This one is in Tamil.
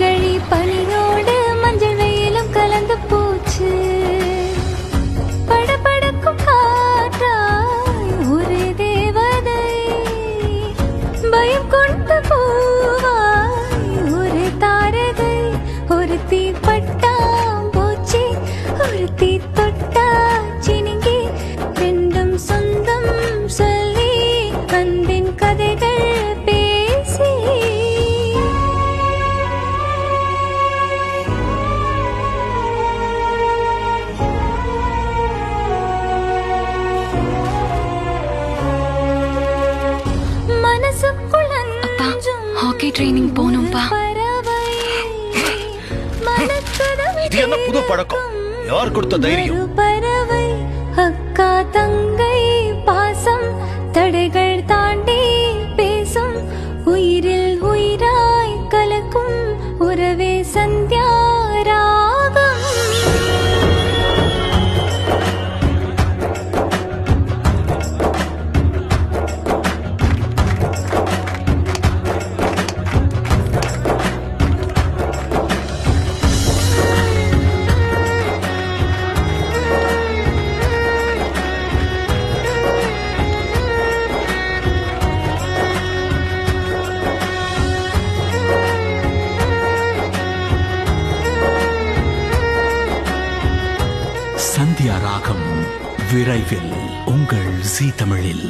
மார்கழி பனியோடு மஞ்சள் வெயிலும் கலந்து போச்சு. படபடக்கும் காற்றாய் ஒரு தேவதை, பயம் கொண்ட பூவாய் ஒரு தாரகை. ஒரு தீ பட்டாம் போச்சு, ஒரு தீ தொட்டா சினிங்கி. ரெண்டும் சொந்தம் சொல்லி அன்பின் கதைகள் பேசி. மனசுக்குள்ள ஹாக்கி ட்ரைனிங் போகணும்பா. இது என்ன புது பழக்கம்? யார் கொடுத்த தைரியம்? பறவை அக்கா தங்கை பாசம் தடைகள் தாண்டி பேசும். உயிரில் உயிராய் கலக்கும் உறவே சந்தியா ராகம். சந்தியா ராகம் விரைவில் உங்கள் ஜீ தமிழில்.